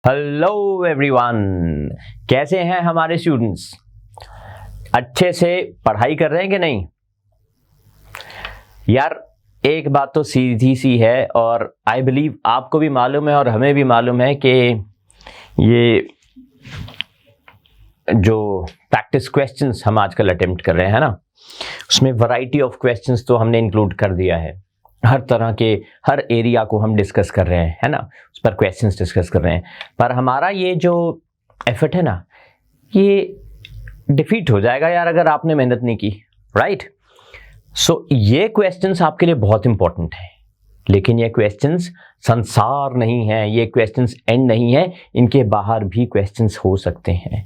Hello everyone, कैसे हैं हमारे स्टूडेंट्स? अच्छे से पढ़ाई कर रहे हैं कि नहीं? यार एक बात तो सीधी सी है और आई बिलीव आपको भी मालूम है और हमें भी मालूम है कि ये जो प्रैक्टिस क्वेश्चंस हम आजकल अटेम्प्ट कर रहे हैं ना, उसमें वैरायटी ऑफ क्वेश्चंस तो हमने इंक्लूड कर दिया है। हर तरह के हर एरिया को हम डिस्कस कर रहे हैं, है ना, उस पर क्वेश्चंस डिस्कस कर रहे हैं। पर हमारा ये जो एफर्ट है ना, ये डिफीट हो जाएगा यार अगर आपने मेहनत नहीं की, राइट? सो ये क्वेश्चंस आपके लिए बहुत इंपॉर्टेंट है, लेकिन ये क्वेश्चंस संसार नहीं है, ये क्वेश्चंस एंड नहीं है। इनके बाहर भी क्वेश्चंस हो सकते हैं,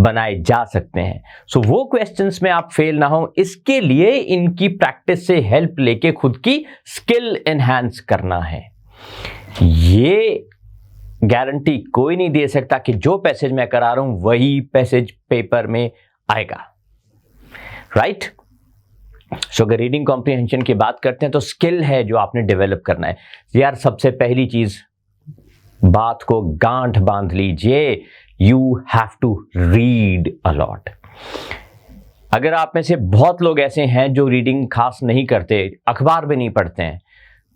बनाए जा सकते हैं। सो वो क्वेश्चंस में आप फेल ना हो, इसके लिए इनकी प्रैक्टिस से हेल्प लेके खुद की स्किल एनहांस करना है। ये गारंटी कोई नहीं दे सकता कि जो पैसेज मैं करा रहा हूं वही पैसेज पेपर में आएगा, राइट? सो अगर रीडिंग कॉम्प्रिहेंशन की बात करते हैं तो स्किल है जो आपने डेवलप करना है। यार सबसे पहली चीज, बात को गांठ बांध लीजिए, you have to read a lot. अगर आप में से बहुत लोग ऐसे हैं जो रीडिंग खास नहीं करते, अखबार भी नहीं पढ़ते हैं,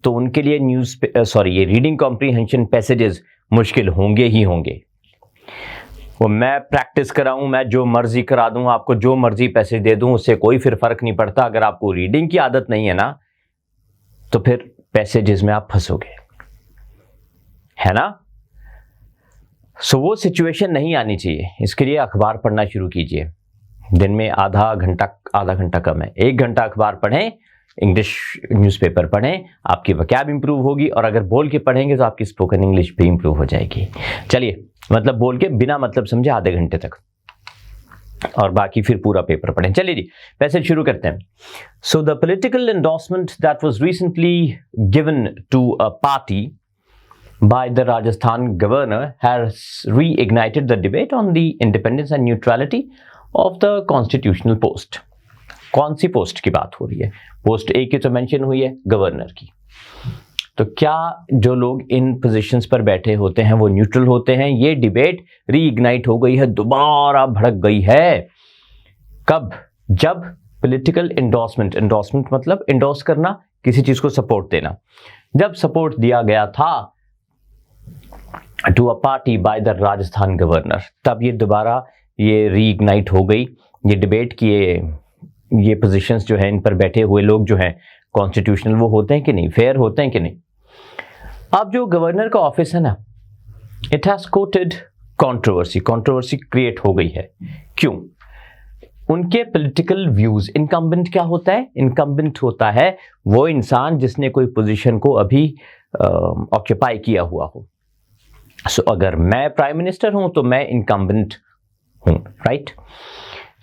तो उनके लिए ये रीडिंग कॉम्प्रिहेंशन पैसेजेस मुश्किल होंगे ही होंगे। वो मैं प्रैक्टिस कराऊं, मैं जो मर्जी करा दूं, आपको जो मर्जी पैसेज दे दूं, उससे कोई फिर फर्क नहीं पड़ता। अगर आपको रीडिंग की आदत नहीं है ना, तो फिर पैसेजेस में आप फंसोगे, है ना? सो वो सिचुएशन नहीं आनी चाहिए। इसके लिए अखबार पढ़ना शुरू कीजिए। दिन में आधा घंटा कम है, 1 घंटा अखबार पढ़ें, इंग्लिश न्यूज़पेपर पढ़ें, आपकी वकैब इंप्रूव होगी। और अगर बोल के पढ़ेंगे तो आपकी स्पोकन इंग्लिश भी इंप्रूव हो जाएगी। चलिए, मतलब बोल के बिना मतलब समझे आधे घंटे तक, और बाकी फिर पूरा पेपर पढ़ें। चलिए जी, पैसेज शुरू करते हैं। So the political endorsement that was recently given to a party by the Rajasthan governor has reignited the debate on the independence and neutrality of the constitutional post. कौन सी पोस्ट की बात हो रही है? पोस्ट एक की तो मेंशन हुई है, गवर्नर की। तो क्या जो लोग इन पोजीशंस पर बैठे होते हैं वो न्यूट्रल होते हैं? ये डिबेट रीइग्नाइट हो गई है, दोबारा भड़क गई है। कब? जब पॉलिटिकल एंडोर्समेंट मतलब एंडोर्स करना, किसी चीज को सपोर्ट देना। जब सपोर्ट दिया गया था to a party by the Rajasthan governor, तब ये दोबारा ये रीइग्नाइट हो गई ये डिबेट की ये पोजीशंस जो है, इन पर बैठे हुए लोग जो हैं कॉन्स्टिट्यूशनल वो होते हैं कि नहीं, फेयर होते हैं कि नहीं। अब जो गवर्नर का ऑफिस है ना, it has coated controversy create हो गई है। क्यों? उनके पॉलिटिकल व्यूज। इनकम्बेंट क्या होता है? इनकम्बेंट होता है वो इंसान जिसने कोई पोजीशन को अभी ऑक्यूपाई किया हुआ हो। सो अगर मैं प्राइम मिनिस्टर हूं तो मैं इनकम्बेंट हूं, राइट?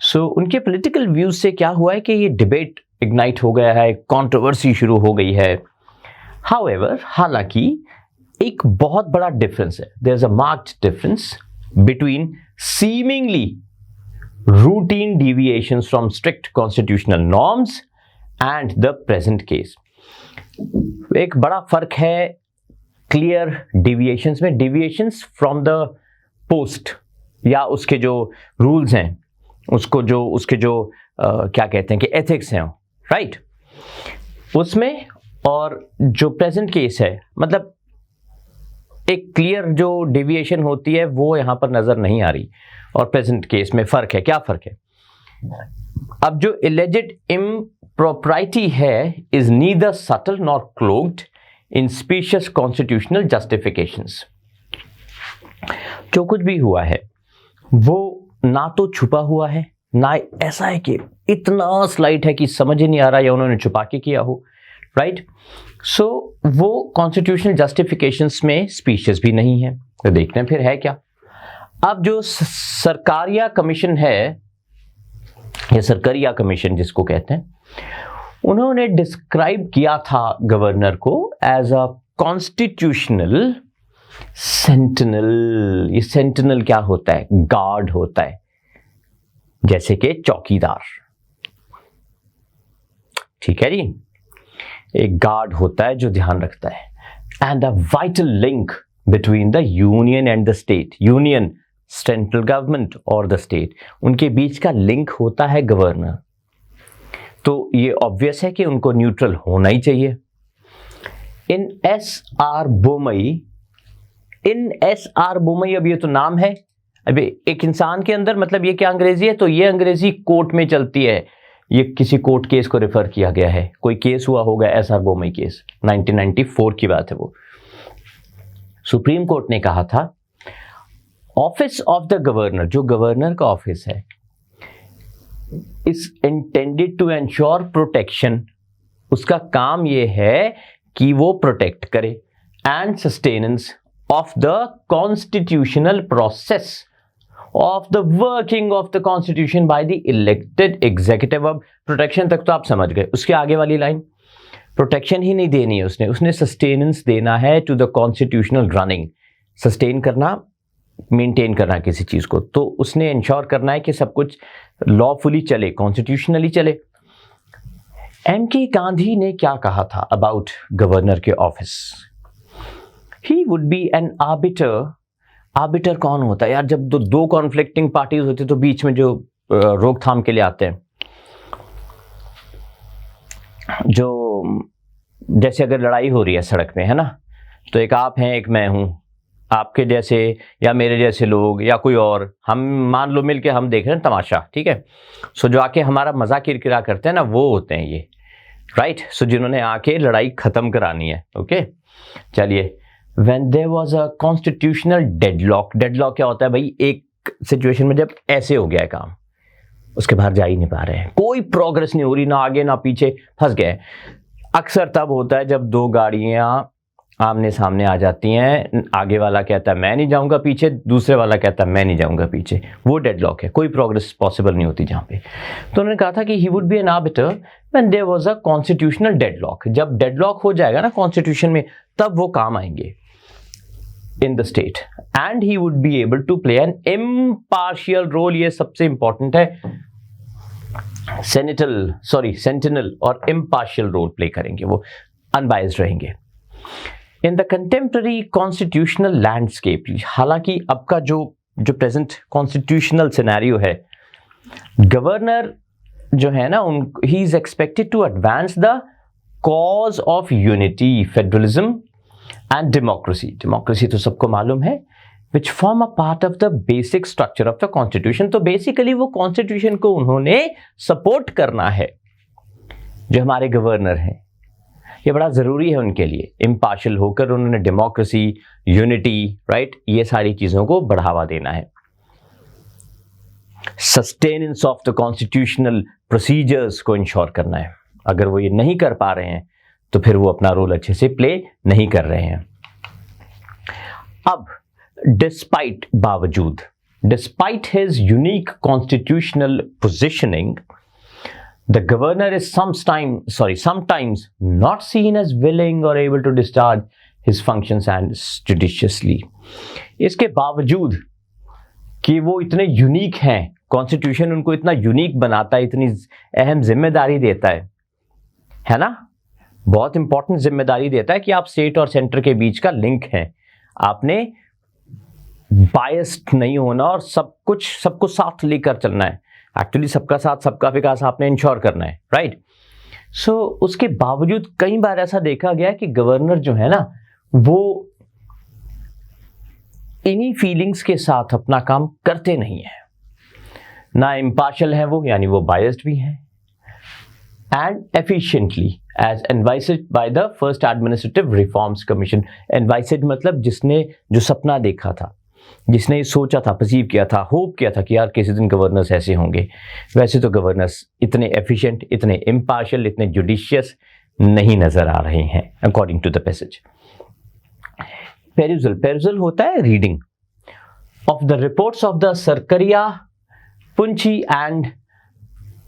सो उनके पॉलिटिकल व्यूज से क्या हुआ है कि ये डिबेट इग्नाइट हो गया है, कंट्रोवर्सी शुरू हो गई है। हाउएवर, हालांकि एक बहुत बड़ा डिफरेंस है, there is a marked difference between seemingly routine deviations from strict constitutional norms and the present case. एक बड़ा फर्क है क्लियर डेविएशंस में। डेविएशंस फ्रॉम द पोस्ट या उसके जो रूल्स हैं, उसके जो क्या कहते हैं कि एथिक्स हैं, राइट, उसमें। और जो प्रेजेंट केस है, मतलब एक क्लियर जो डेविएशन होती है वो यहां पर नजर नहीं आ रही। और प्रेजेंट केस में फर्क है। क्या फर्क है? अब जो एलिजेड इम्प्रॉपर्टी है is neither subtle nor cloaked in spacious constitutional justifications. जो कुछ भी हुआ है वो ना तो छुपा हुआ है, ना ऐसा है कि इतना स्लाइट है कि समझ ही नहीं आ रहा या उन्होंने छुपा के किया हो, राइट? सो वो कॉन्स्टिट्यूशनल जस्टिफिकेशंस में स्पीशियस भी नहीं है। तो देखते हैं फिर है क्या। अब जो सरकारिया कमीशन है, या सरकारिया कमीशन जिसको कहते हैं, उन्होंने डिस्क्राइब किया था गवर्नर को एज अ कॉन्स्टिट्यूशनल सेंटिनल। ये सेंटिनल क्या होता है? गार्ड होता है, जैसे कि चौकीदार। ठीक है जी, एक गार्ड होता है जो ध्यान रखता है। And a vital link between the union and the state, union central government और द स्टेट, उनके बीच का लिंक होता है गवर्नर। तो ये ऑब्वियस है कि उनको न्यूट्रल होना ही चाहिए। इन एस आर बोमई, अब ये तो नाम है, अभी एक इंसान के अंदर, मतलब ये क्या अंग्रेजी है, तो ये अंग्रेजी कोर्ट में चलती है, ये किसी कोर्ट केस को रेफर किया गया है, कोई केस हुआ होगा एस आर बोमई केस, 1994 की बात है वो। सुप्रीम कोर्ट ने कहा था ऑफिस ऑफ द गवर्नर, जो गवर्नर का ऑफिस है, is intended to ensure protection, उसका काम ये है कि वो प्रोटेक्ट करे, and sustenance of the constitutional process of the working of the constitution by the elected executive. अब प्रोटेक्शन तक तो आप समझ गए, उसके आगे वाली लाइन, प्रोटेक्शन ही नहीं देनी है उसने सस्टेनेंस देना है to the constitutional running, sustain करना, मेंटेन करना किसी चीज को, तो उसने इंश्योर करना है कि सब कुछ लॉफुली चले, कॉन्स्टिट्यूशनली चले। एम के गांधी ने क्या कहा था अबाउट गवर्नर के office? He would be an arbiter. Arbiter कौन होता है यार? जब दो कॉन्फ्लिक्टिंग पार्टीज होती तो बीच में जो रोकथाम के लिए आते हैं, जो जैसे अगर लड़ाई हो रही है सड़क में, है ना, तो एक आप हैं एक मैं हूं, आपके जैसे या मेरे जैसे लोग या कोई और, हम मान लो मिलके हम देख रहे हैं तमाशा, ठीक है। सो जो आके हमारा मजाक किरकिरा करते हैं ना, वो होते हैं ये, राइट। सो जिन्होंने आके लड़ाई खत्म करानी है, ओके। चलिए, when there was a constitutional deadlock, deadlock क्या होता है भाई? एक सिचुएशन में जब ऐसे हो गया है काम, उसके बाहर जा ही नहीं पा रहे हैं, कोई प्रोग्रेस नहीं हो रही, ना आगे ना पीछे, फंस गए। अक्सर तब होता है जब दो गाड़ियां आमने सामने आ जाती हैं, आगे वाला कहता है मैं नहीं जाऊंगा पीछे, दूसरे वाला कहता है मैं नहीं जाऊंगा पीछे, वो डेडलॉक है, कोई प्रोग्रेस पॉसिबल नहीं होती जहां पे। तो उन्होंने कहा था कि he would be an arbiter when there was a constitutional deadlock, जब डेडलॉक हो जाएगा ना कॉन्स्टिट्यूशन में, तब वो काम आएंगे in the state, and he would be able to play an impartial role, ये सबसे इंपॉर्टेंट है, सेंटिनल और इम्पार्शियल रोल प्ले करेंगे, वो अनबायस्ड रहेंगे। In the contemporary constitutional landscape, हालांकि अब का जो प्रेजेंट कॉन्स्टिट्यूशनल सिनेरियो है, गवर्नर जो है ना, he is expected to advance the cause of unity, federalism and democracy. Democracy तो सबको मालूम है, which form a part of the basic structure of the constitution. तो बेसिकली वो कॉन्स्टिट्यूशन को उन्होंने सपोर्ट करना है, जो हमारे गवर्नर हैं, ये बड़ा जरूरी है उनके लिए। इम्पार्शियल होकर उन्होंने डेमोक्रेसी, यूनिटी, राइट, ये सारी चीजों को बढ़ावा देना है। Sustenance of the constitutional procedures को इंश्योर करना है। अगर वो ये नहीं कर पा रहे हैं तो फिर वो अपना रोल अच्छे से प्ले नहीं कर रहे हैं। अब despite his unique constitutional positioning, the governor is sometimes not seen as willing or able to discharge his functions and judiciously। इसके बावजूद कि वो इतने यूनिक हैं, कॉन्स्टिट्यूशन उनको इतना यूनिक बनाता है, इतनी अहम जिम्मेदारी देता है ना, बहुत इंपॉर्टेंट जिम्मेदारी देता है कि आप स्टेट और सेंटर के बीच का लिंक है, आपने बायस्ड नहीं होना और सबको साथ लेकर चलना है। एक्चुअली सबका साथ सबका विकास आपने इंश्योर करना है, राइट। सो उसके बावजूद कई बार ऐसा देखा गया कि गवर्नर जो है ना, वो इन्हीं फीलिंग्स के साथ अपना काम करते नहीं है, ना इम्पार्शियल है वो, यानी वो बायस्ड भी है, and efficiently as advised by the first administrative reforms commission. Advised मतलब जिसने जो सपना देखा था, जिसने सोचा था, परसीव किया था, होप किया था कि यार किसी दिन गवर्नर्स ऐसे होंगे, वैसे तो गवर्नर्स इतने एफिशिएंट, इतने इम्पार्शियल, इतने जुडिशियस नहीं नजर आ रहे हैं according to the passage. Perusal होता है reading of the reports of the Sarkaria, Punchhi and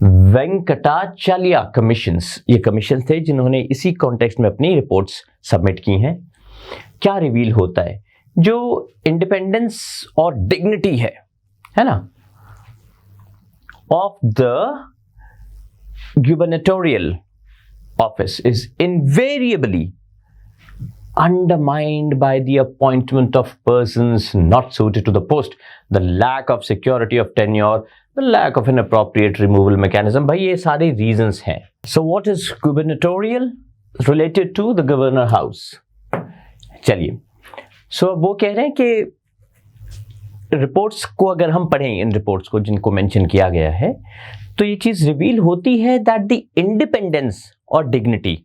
Venkatachaliah commissions. ये कमीशन थे जिन्होंने इसी कॉन्टेक्स्ट में अपनी रिपोर्ट्स सबमिट की हैं। क्या रिवील होता है? जो इंडिपेंडेंस और डिग्निटी है ना, of the gubernatorial office is invariably undermined by the appointment of persons not suited to the post, the lack of security of tenure, the lack of an appropriate removal mechanism. भाई ये सारे reasons हैं. So what is gubernatorial related to the governor house? चलिए, so वो कह रहे हैं कि रिपोर्ट्स को अगर हम पढ़ें, इन रिपोर्ट्स को जिनको मेंशन किया गया है, तो ये चीज रिवील होती है दैट द इंडिपेंडेंस और डिग्निटी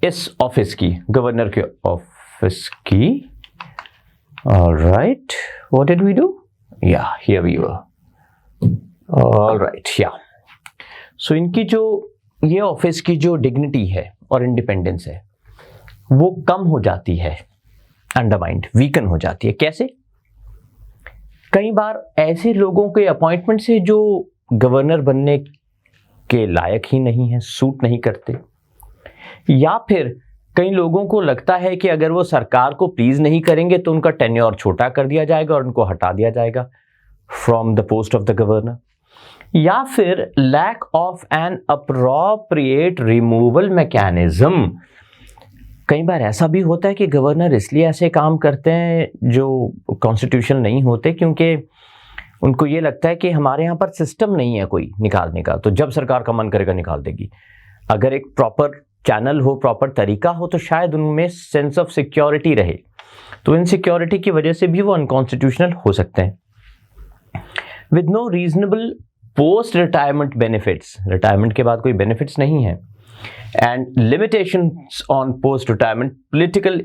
इस ऑफिस की, गवर्नर के ऑफिस की, alright, what did we do, या हियर वी वर, ऑलराइट, या सो इनकी जो ये ऑफिस की जो डिग्निटी है और इंडिपेंडेंस है वो कम हो जाती है, अंडरमाइंड, वीकन हो जाती है. कैसे? कई बार ऐसे लोगों के अपॉइंटमेंट से जो गवर्नर बनने के लायक ही नहीं है, सूट नहीं करते, या फिर कई लोगों को लगता है कि अगर वो सरकार को प्लीज नहीं करेंगे तो उनका टेन्योर छोटा कर दिया जाएगा और उनको हटा दिया जाएगा from the post of the governor, या फिर lack of an appropriate removal mechanism. कई बार ऐसा भी होता है कि गवर्नर इसलिए ऐसे काम करते हैं जो कॉन्स्टिट्यूशन नहीं होते, क्योंकि उनको ये लगता है कि हमारे यहाँ पर सिस्टम नहीं है कोई निकालने का, तो जब सरकार का मन करेगा निकाल देगी. अगर एक प्रॉपर चैनल हो, प्रॉपर तरीका हो, तो शायद उनमें सेंस ऑफ सिक्योरिटी रहे. तो इनसिक्योरिटी की वजह से भी वो अनकॉन्स्टिट्यूशनल हो सकते हैं. With no reasonable post retirement benefits, retirement के बाद कोई बेनिफिट्स नहीं है, and limitations on post retirement, political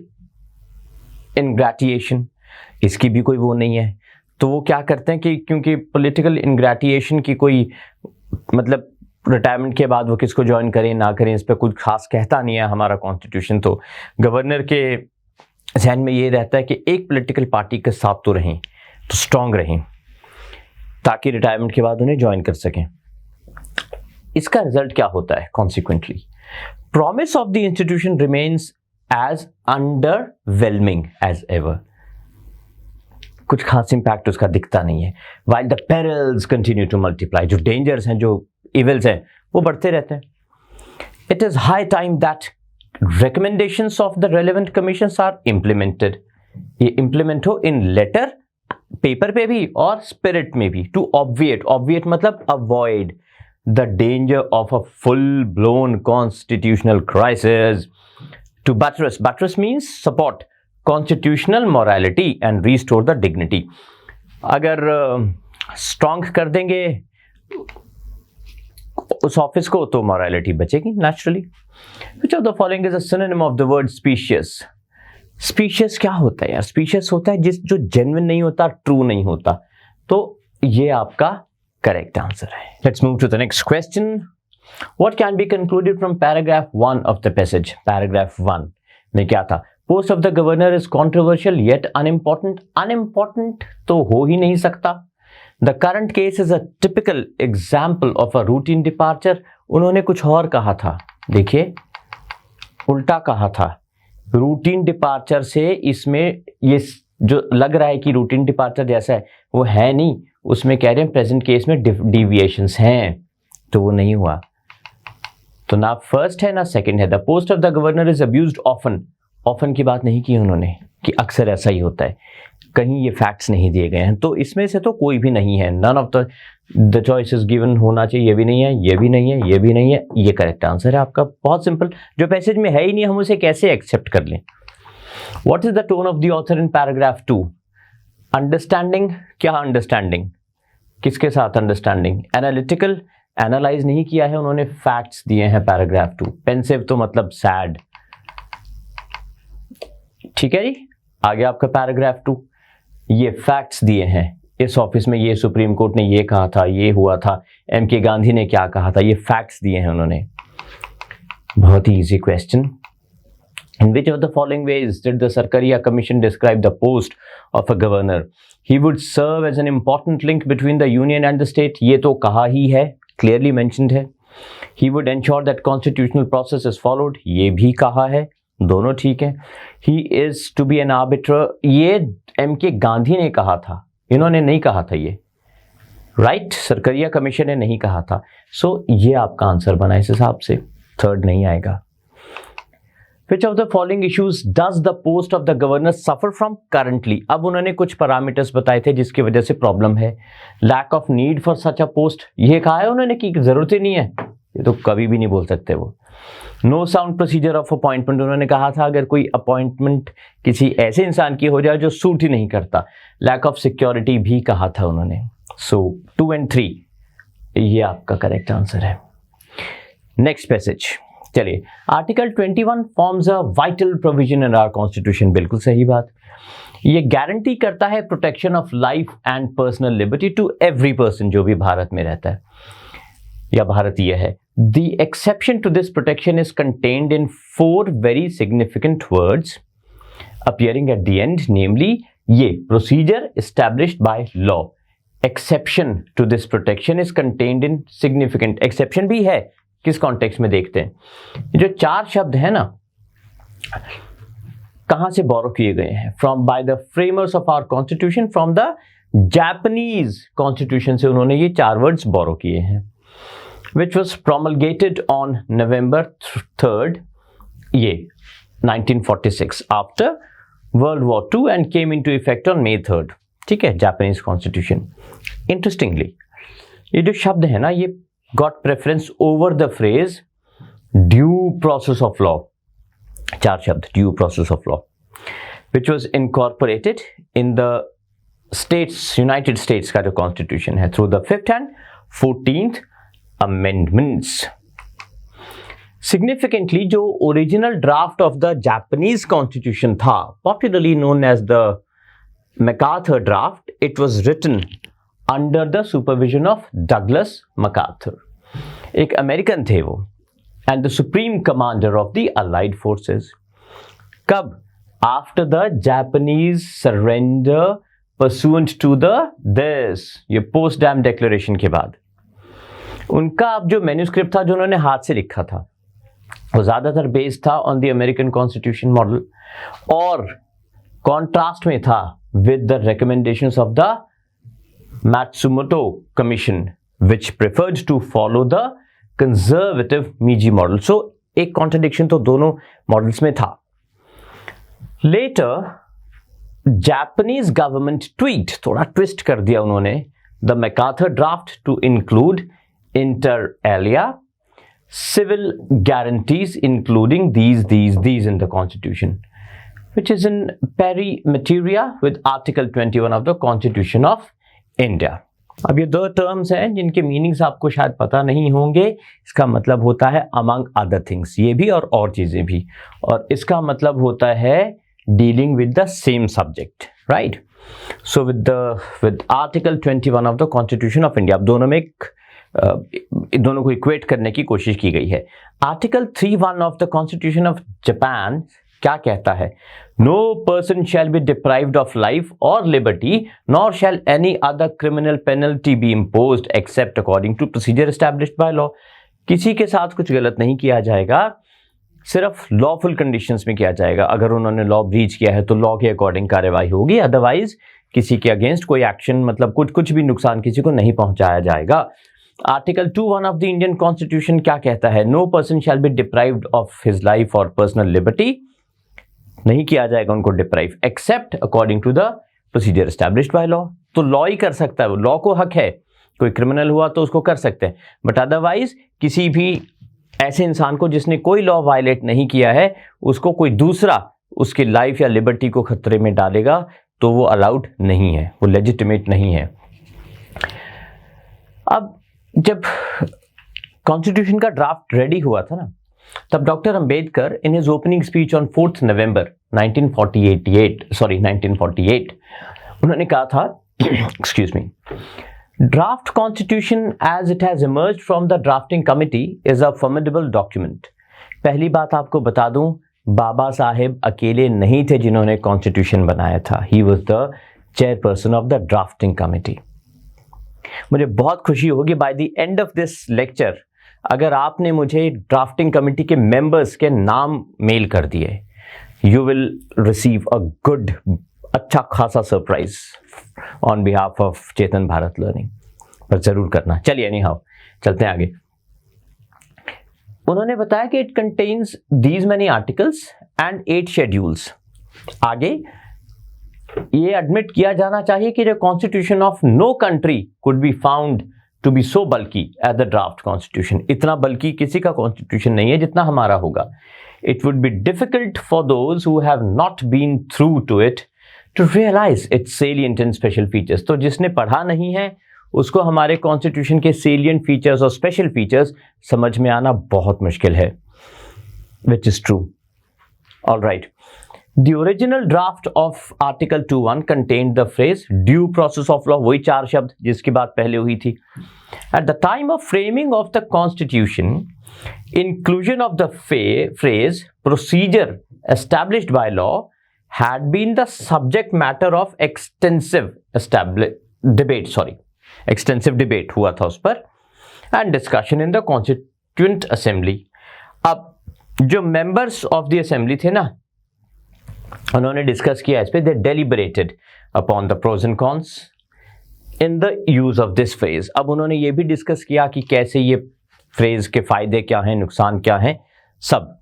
ingratiation, इसकी भी कोई वो नहीं है. तो वो क्या करते हैं कि क्योंकि पॉलिटिकल इनग्रेटिएशन की कोई मतलब रिटायरमेंट के बाद वो किसको ज्वाइन करें ना करें, इस पर कुछ खास कहता नहीं है हमारा कॉन्स्टिट्यूशन. तो गवर्नर के जहन में ये रहता है कि एक पॉलिटिकल पार्टी के साथ तो रहें, तो स्ट्रांग रहें, ताकि रिटायरमेंट के बाद उन्हें ज्वाइन कर सकें. इसका रिजल्ट क्या होता है? Consequently promise of the institution remains as underwhelming as ever. कुछ खास इंपैक्ट उसका दिखता नहीं है. While the perils continue to multiply, जो डेंजर्स हैं, जो इविल्स हैं, वो बढ़ते रहते हैं. It is high time that recommendations of the relevant commissions are implemented. ये implement हो in letter, paper पे भी और spirit में भी. To obviate मतलब avoid the danger of a full-blown constitutional crisis. To buttress means support constitutional morality and restore the dignity. अगर strong कर देंगे उस ऑफिस को तो morality बचेगी naturally. Which of the following is a synonym of the word specious? Specious क्या होता है यार? Specious होता है जो genuine नहीं होता, true नहीं होता. तो ये आपका correct answer है. Let's move to the next question. What can be concluded from paragraph 1 of the passage? Paragraph 1 में क्या था? Post of the governor is controversial yet unimportant. Unimportant तो हो ही नहीं सकता. The current case is a typical example of a routine departure. उन्होंने कुछ और कहा था, देखिए उल्टा कहा था. रूटीन डिपार्चर से इसमें ये जो लग रहा है कि रूटीन डिपार्चर जैसा है वो है नहीं, उसमें कह रहे हैं प्रेजेंट केस में डिविएशंस हैं, तो वो नहीं हुआ. तो ना फर्स्ट है ना सेकंड है. The post of the governor is abused often. Often की बात नहीं की उन्होंने कि अक्सर ऐसा ही होता है, कहीं ये फैक्ट्स नहीं दिए गए हैं, तो इसमें से तो कोई भी नहीं है. None of the choices given होना चाहिए. ये भी नहीं है, ये भी नहीं है, ये भी नहीं है. ये करेक्ट आंसर है आपका. बहुत सिंपल. जो पैसेज में है ही नहीं हम उसे कैसे एक्सेप्ट कर लें. What is the tone of the author in paragraph 2? Understanding. क्या अंडरस्टैंडिंग? किसके साथ अंडरस्टैंडिंग? एनालिटिकल. एनालाइज नहीं किया है उन्होंने, फैक्ट्स दिए हैं पैराग्राफ 2. पेंसिव तो मतलब सैड. ठीक है जी. आगे आपका पैराग्राफ 2, ये फैक्ट्स दिए हैं. इस ऑफिस में ये सुप्रीम कोर्ट ने ये कहा था, ये हुआ था, एमके गांधी ने क्या कहा था, ये फैक्ट्स दिए हैं उन्होंने. बहुत ही easy question. In which of the following ways did the Sarkaria Commission describe the post of a governor? He would serve as an important link between the union and the state. ये तो कहा ही है, clearly mentioned है. He would ensure that constitutional process is followed. ये भी कहा है, दोनों ठीक है. He is to be an arbiter. ये एमके गांधी ने कहा था, इन्होंने नहीं कहा था ये. राइट, सरकरिया कमीशन ने नहीं कहा था. सो ये आपका आंसर बना इस हिसाब से. थर्ड नहीं आएगा. Which of the following issues does the post of the governor suffer from currently? अब उन्होंने कुछ पैरामीटर्स बताए थे जिसकी वजह से प्रॉब्लम है. Lack of need for such a post, ये कहा है उन्होंने कि जरूरत ही नहीं है, ये तो कभी भी नहीं बोल सकते वो. No sound procedure of appointment, उन्होंने कहा था अगर कोई अपॉइंटमेंट किसी ऐसे इंसान की हो जाए जो सूट ही नहीं करता. लैक ऑफ सिक्योरिटी भी कहा था उन्होंने. सो 2 and 3 ये आपका करेक्ट आंसर है. नेक्स्ट पैसेज, चलिए. Article 21 forms a vital provision in our constitution, बिल्कुल सही बात. ये गारंटी करता है protection of life and personal liberty to every person जो भी भारत में रहता है या भारतीय है. The exception to this protection is contained in 4 very significant words appearing at the end, namely ये procedure established by law. Exception to this protection is contained in significant, exception भी है किस कॉन्टेक्स्ट में देखते हैं. जो 4 शब्द है ना, कहां से बोरो किए गए हैं? From by the framers of our constitution, from the Japanese constitution से उन्होंने ये 4 वर्ड्स बोरो किए हैं. Which was promulgated on November 3rd ये 1946 after World War II and came into effect on May 3rd. ठीक है, जापानीज कॉन्स्टिट्यूशन. इंटरेस्टिंगली ये जो शब्द है ना, ये got preference over the phrase due process of law. 4 शब्द, due process of law, which was incorporated in the states, United States का जो constitution है through the 5th and 14th amendments. Significantly, जो original draft of the Japanese constitution था, popularly known as the MacArthur draft, it was written under the supervision of Douglas MacArthur. एक American थे वो and the supreme commander of the allied forces. कब? After the Japanese surrender pursuant to the this, ये Potsdam declaration के बाद. उनका अब जो मैन्यूस्क्रिप्ट था जो उन्होंने हाथ से लिखा था वो ज्यादातर बेस्ड था on the American constitution model और कॉन्ट्रास्ट में था with the recommendations of the Matsumoto Commission, which preferred to follow the conservative Meiji model. So, एक contradiction तो दोनों models में था. Later, Japanese government tweaked, थोड़ा twist कर दिया उन्होंने the MacArthur draft to include inter alia civil guarantees including these in the Constitution, which is in pari materia with Article 21 of the Constitution of India. अब ये 2 terms हैं जिनके meanings आपको शायद पता नहीं होंगे. इसका मतलब होता है अमंग अदर थिंग्स, ये भी और चीजें भी, और इसका मतलब होता है dealing with the same subject, right. So with article 21 of the constitution of India, अब दोनों में दोनों को इक्वेट करने की कोशिश की गई है. Article 3(1) of the constitution of Japan क्या कहता है? No person shall be deprived of life और liberty nor shall any other criminal penalty be imposed except according to procedure established by law. किसी के साथ कुछ गलत नहीं किया जाएगा, सिर्फ लॉफुल कंडीशंस में किया जाएगा. अगर उन्होंने लॉ ब्रीच किया है तो लॉ के अकॉर्डिंग कार्रवाई होगी, अदरवाइज किसी के अगेंस्ट कोई एक्शन, मतलब कुछ भी नुकसान किसी को नहीं पहुंचाया जाएगा. Article 2(1) of the Indian constitution क्या कहता है? No person shall be deprived of his life और पर्सनल लिबर्टी, नहीं किया जाएगा उनको deprive except according to the procedure established by law. तो लॉ ही कर सकता है, लॉ को हक है, कोई क्रिमिनल हुआ तो उसको कर सकते हैं, बट अदरवाइज किसी भी ऐसे इंसान को जिसने कोई लॉ वायलेट नहीं किया है उसको कोई दूसरा उसकी लाइफ या लिबर्टी को खतरे में डालेगा तो वो अलाउड नहीं है, वो लेजिटिमेट नहीं है. अब जब कॉन्स्टिट्यूशन का ड्राफ्ट रेडी हुआ था ना, तब doctor Ambedkar in his opening speech on 4th November 1948 उन्होंने कहा था excuse me, draft constitution as it has emerged from the drafting committee is a formidable document. पहली बात आपको बता दूं, बाबा साहेब अकेले नहीं थे जिन्होंने कॉन्स्टिट्यूशन बनाया था. He was the chairperson of the drafting committee. मुझे बहुत खुशी होगी by the end of this lecture अगर आपने मुझे ड्राफ्टिंग कमेटी के मेंबर्स के नाम मेल कर दिए, you will receive a good, अच्छा खासा surprise on behalf of Chetan Bharat learning, पर जरूर करना. चलिए एनी हाउ चलते हैं आगे. उन्होंने बताया कि it contains these many articles and 8 schedules. आगे ये एडमिट किया जाना चाहिए कि the constitution of no country could be found to be so bulky as the draft constitution. इतना बल्कि किसी का constitution नहीं है जितना हमारा होगा. It would be difficult for those who have not been through to it to realize its salient and special features. तो जिसने पढ़ा नहीं है उसको हमारे कॉन्स्टिट्यूशन के salient features और special features समझ में आना बहुत मुश्किल है, which is true. All right. The original draft of Article 2(1) contained the phrase due process of law, वही 4 शब्द जिसकी बात पहले हुई थी. At the time of framing of the Constitution, inclusion of the phrase procedure established by law had been the subject matter of extensive debate हुआ था उस पर, and discussion in the Constituent Assembly. अब जो members of the Assembly थे ना, उन्होंने discuss किया इस पे. They deliberated upon the pros and cons in the use of this phrase. अब उन्होंने ये भी डिस्कस किया कि कैसे ये फ्रेज के फायदे क्या हैं, नुकसान क्या हैं, सब.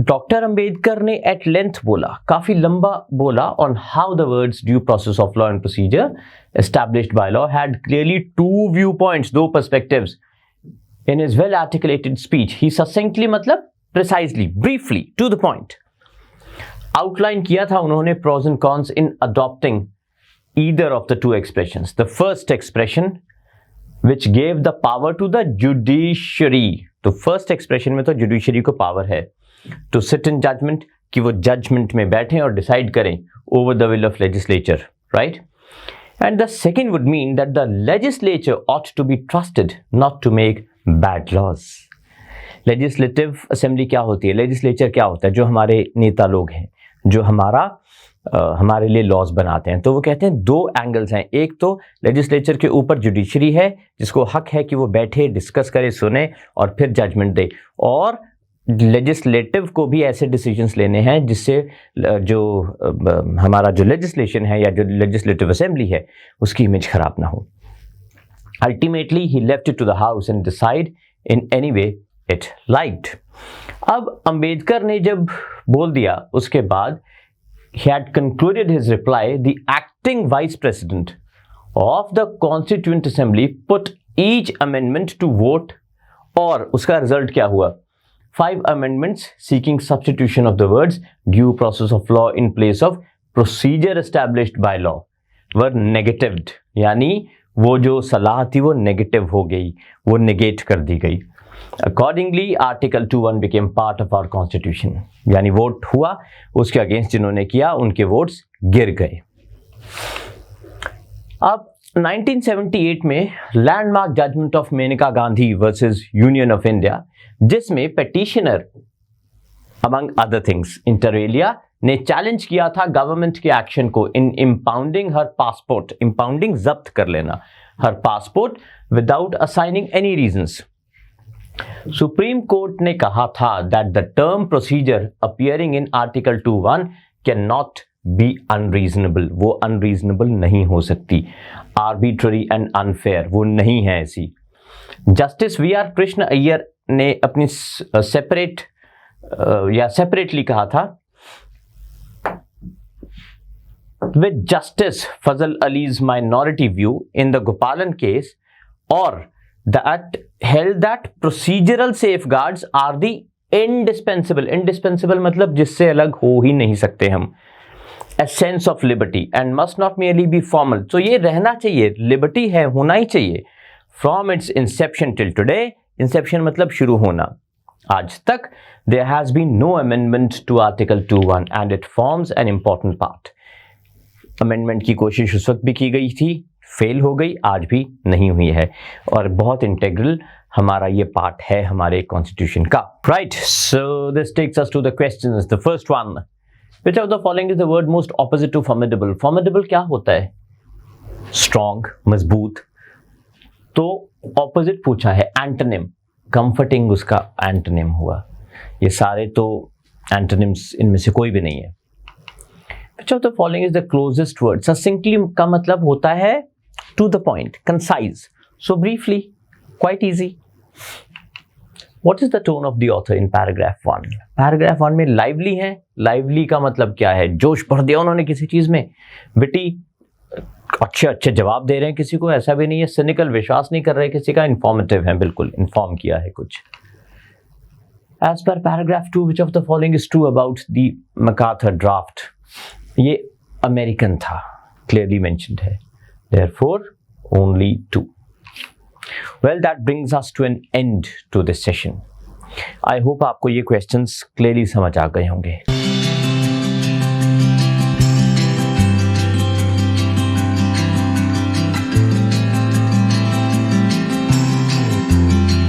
डॉक्टर अंबेडकर ने एट लेंथ बोला, काफी लंबा बोला, on how the words due process of law and procedure established by law had clearly 2 viewpoints, 2 perspectives in his well articulated speech. He succinctly मतलब precisely, briefly, to the point outline किया था उन्होंने pros and cons in adopting either of the 2 expressions. The first expression which gave the power to the judiciary. तो first expression में तो judiciary को power है to sit in judgment, कि वो जजमेंट में बैठें और डिसाइड करें over the will of legislature, right? And the second would mean that the legislature ought to be trusted not to make bad laws. Legislative assembly क्या होती है, legislature क्या होता है, जो हमारे नेता लोग हैं, जो हमारे लिए लॉज बनाते हैं. तो वो कहते हैं 2 एंगल्स हैं. एक तो लेजिस्लेचर के ऊपर जुडिशरी है जिसको हक है कि वो बैठे, डिस्कस करे, सुने और फिर जजमेंट दे, और लेजिस्लेटिव को भी ऐसे डिसीजंस लेने हैं जिससे जो हमारा जो लेजिस्लेशन है या जो लेजिस्लेटिव असेंबली है उसकी इमेज खराब ना हो. Ultimately he left it to the house and decide in any way it liked. अब अंबेडकर ने जब बोल दिया उसके बाद he had concluded his reply, the acting vice president of the Constituent Assembly put each amendment to vote, और उसका result क्या हुआ? 5 amendments seeking substitution of the words due process of law in place of procedure established by law were negatived. यानी वो जो सलाह थी वो नेगेटिव हो गई, वो नेगेट कर दी गई. Accordingly, Article 2(1) became part of our Constitution. यानी वोट हुआ, उसके अगेंस्ट जिन्होंने किया उनके वोट्स गिर गए. अब 1978 में landmark judgment of Maneka Gandhi versus union of India, जिसमें petitioner among other things inter alia ने चैलेंज किया था गवर्नमेंट के एक्शन को in impounding her passport, impounding जब्त कर लेना her passport without assigning any reasons. Supreme court ने कहा था that the term procedure appearing in Article 2(1) cannot be unreasonable. वो unreasonable नहीं हो सकती, arbitrary and unfair वो नहीं है ऐसी. जस्टिस VR कृष्ण अय्यर ने अपनी सेपरेटली कहा था with Justice Fazal Ali's minority view in the Gopalan case, or that held that procedural safeguards are the indispensable मतलब जिससे अलग हो ही नहीं सकते हम, a sense of liberty and must not merely be formal. तो ये रहना चाहिए, लिबर्टी है, होना ही चाहिए. From its inception till today, inception मतलब शुरू होना, आज तक there has been no amendment to Article 2(1) and it forms an important part. Amendment की कोशिश उस वक्त भी की गई थी, फेल हो गई, आज भी नहीं हुई है, और बहुत इंटेग्रल हमारा ये पार्ट है हमारे कॉन्स्टिट्यूशन का. Right, so this takes us to the questions. The first one, which of the following is the word most opposite to formidable? Formidable क्या होता है? स्ट्रॉन्ग, मजबूत. तो ऑपोजिट पूछा है, एंटोनिम. कंफर्टिंग उसका एंटोनिम हुआ. ये सारे तो एंटोनिम्स, इनमें से कोई भी नहीं है. Which of the following is the closest word? Succinctly का मतलब होता है to the point, concise. So briefly, quite easy. What is the tone of the author in paragraph 1? Paragraph 1 में lively है. Lively का मतलब क्या है? जोश भर दिया उन्होंने किसी चीज में. Witty, अच्छे जवाब दे रहे हैं किसी को, ऐसा भी नहीं है. Cynical, विश्वास नहीं कर रहे किसी का. Informative है, बिल्कुल इन्फॉर्म किया है कुछ. As per paragraph 2, which of the following is true about the MacArthur draft? ये अमेरिकन था, clearly mentioned है. Therefore, only 2. Well, that brings us to an end to this session. I hope आपको ये questions clearly समझ आ गए होंगे.